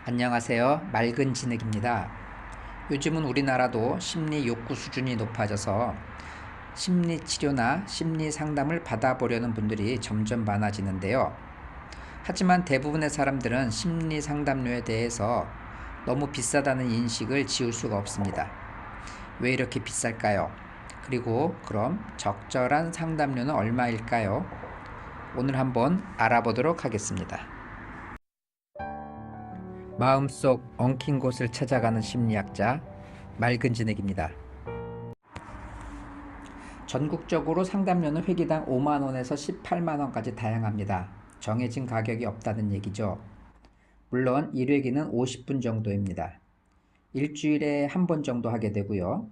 안녕하세요. 맑은 진흙입니다. 요즘은 우리나라도 심리 욕구 수준이 높아져서 심리 치료나 심리 상담을 받아보려는 분들이 점점 많아지는데요. 하지만 대부분의 사람들은 심리 상담료에 대해서 너무 비싸다는 인식을 지울 수가 없습니다. 왜 이렇게 비쌀까요? 그리고 그럼 적절한 상담료는 얼마일까요? 오늘 한번 알아보도록 하겠습니다. 마음속 엉킨 곳을 찾아가는 심리학자 맑은 진액입니다. 전국적으로 상담료는 회기당 5만원에서 18만원까지 다양합니다. 정해진 가격이 없다는 얘기죠. 물론 1회기는 50분 정도입니다. 일주일에 한 번 정도 하게 되고요.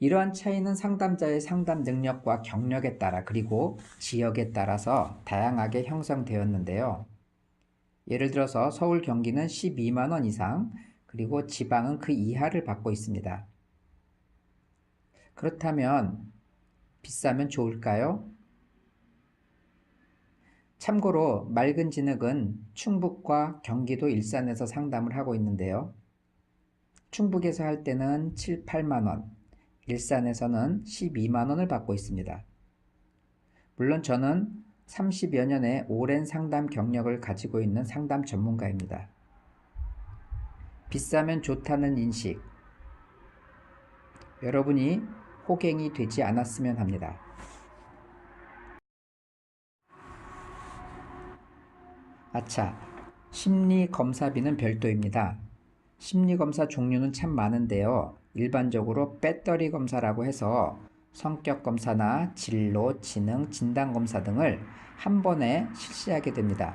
이러한 차이는 상담자의 상담 능력과 경력에 따라 그리고 지역에 따라서 다양하게 형성되었는데요. 예를 들어서 서울 경기는 12만원 이상 그리고 지방은 그 이하를 받고 있습니다. 그렇다면 비싸면 좋을까요? 참고로 맑은 진흙은 충북과 경기도 일산에서 상담을 하고 있는데요. 충북에서 할 때는 7, 8만원, 일산에서는 12만원을 받고 있습니다. 물론 저는 30여 년의 오랜 상담 경력을 가지고 있는 상담 전문가입니다. 비싸면 좋다는 인식, 여러분이 호갱이 되지 않았으면 합니다. 아차, 심리검사비는 별도입니다. 심리검사 종류는 참 많은데요. 일반적으로 배터리 검사라고 해서 성격검사나 진로, 지능, 진단검사 등을 한 번에 실시하게 됩니다.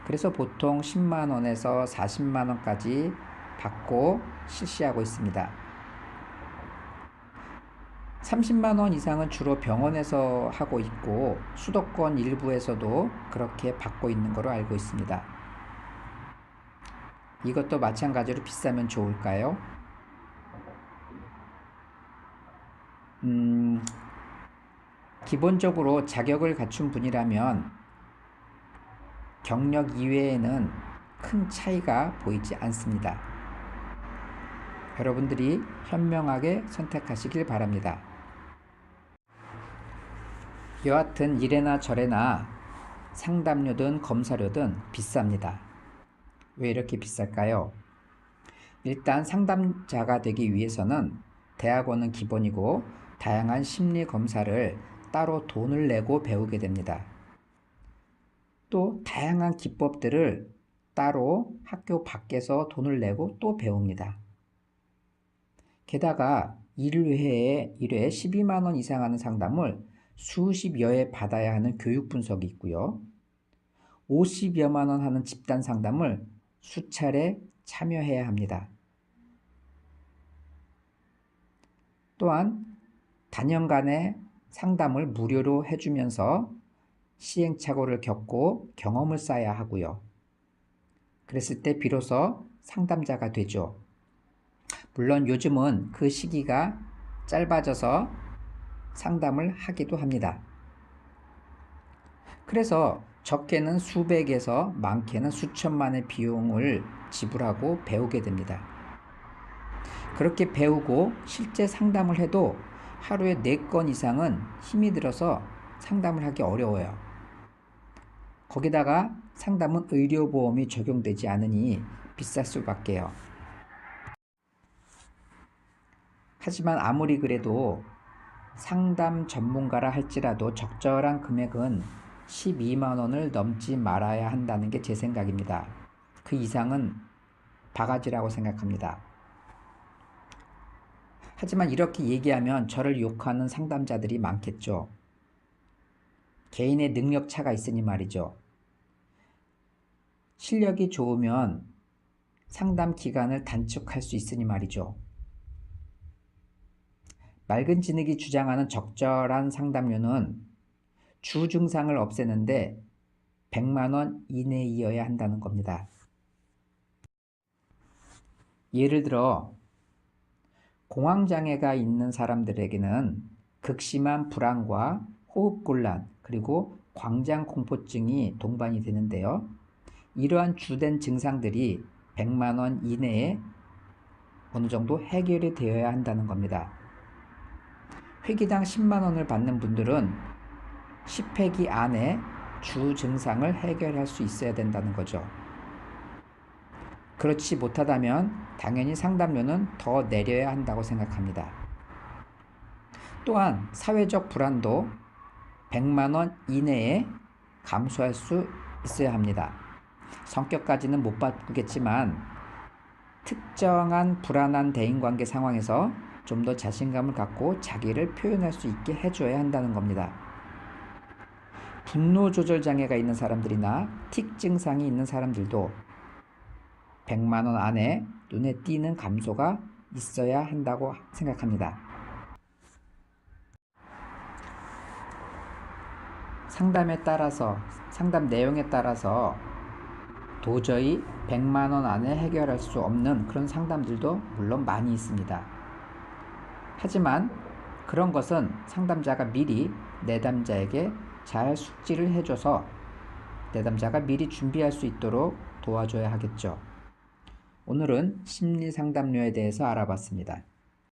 그래서 보통 10만원에서 40만원까지 받고 실시하고 있습니다. 30만원 이상은 주로 병원에서 하고 있고 수도권 일부에서도 그렇게 받고 있는 것으로 알고 있습니다. 이것도 마찬가지로 비싸면 좋을까요? 기본적으로 자격을 갖춘 분이라면 경력 이외에는 큰 차이가 보이지 않습니다. 여러분들이 현명하게 선택하시길 바랍니다. 여하튼 이래나 저래나 상담료든 검사료든 비쌉니다. 왜 이렇게 비쌀까요? 일단 상담자가 되기 위해서는 대학원은 기본이고 다양한 심리 검사를 따로 돈을 내고 배우게 됩니다. 또 다양한 기법들을 따로 학교 밖에서 돈을 내고 또 배웁니다. 게다가 1회에 12만원 이상 하는 상담을 수십여 회 받아야 하는 교육 분석이 있고요. 50여만 원 하는 집단 상담을 수차례 참여해야 합니다. 또한 단연간의 상담을 무료로 해주면서 시행착오를 겪고 경험을 쌓아야 하고요. 그랬을 때 비로소 상담자가 되죠. 물론 요즘은 그 시기가 짧아져서 상담을 하기도 합니다. 그래서 적게는 수백에서 많게는 수천만의 비용을 지불하고 배우게 됩니다. 그렇게 배우고 실제 상담을 해도 하루에 4건 이상은 힘이 들어서 상담을 하기 어려워요. 거기다가 상담은 의료보험이 적용되지 않으니 비쌀 수밖에요. 하지만 아무리 그래도 상담 전문가라 할지라도 적절한 금액은 12만 원을 넘지 말아야 한다는 게 제 생각입니다. 그 이상은 바가지라고 생각합니다. 하지만 이렇게 얘기하면 저를 욕하는 상담자들이 많겠죠. 개인의 능력 차가 있으니 말이죠. 실력이 좋으면 상담 기간을 단축할 수 있으니 말이죠. 맑은 진흙이 주장하는 적절한 상담료는 주 증상을 없애는데 100만 원 이내이어야 한다는 겁니다. 예를 들어 공황장애가 있는 사람들에게는 극심한 불안과 호흡곤란 그리고 광장공포증이 동반이 되는데요. 이러한 주된 증상들이 100만 원 이내에 어느 정도 해결이 되어야 한다는 겁니다. 회기당 10만 원을 받는 분들은 10회기 안에 주 증상을 해결할 수 있어야 된다는 거죠. 그렇지 못하다면 당연히 상담료는 더 내려야 한다고 생각합니다. 또한 사회적 불안도 100만 원 이내에 감소할 수 있어야 합니다. 성격까지는 못 바꾸겠지만 특정한 불안한 대인관계 상황에서 좀 더 자신감을 갖고 자기를 표현할 수 있게 해줘야 한다는 겁니다. 분노 조절 장애가 있는 사람들이나 틱 증상이 있는 사람들도 100만 원 안에 눈에 띄는 감소가 있어야 한다고 생각합니다. 상담 내용에 따라서 도저히 100만 원 안에 해결할 수 없는 그런 상담들도 물론 많이 있습니다. 하지만 그런 것은 상담자가 미리 내담자에게 잘 숙지를 해줘서 내담자가 미리 준비할 수 있도록 도와줘야 하겠죠. 오늘은 심리 상담료에 대해서 알아봤습니다.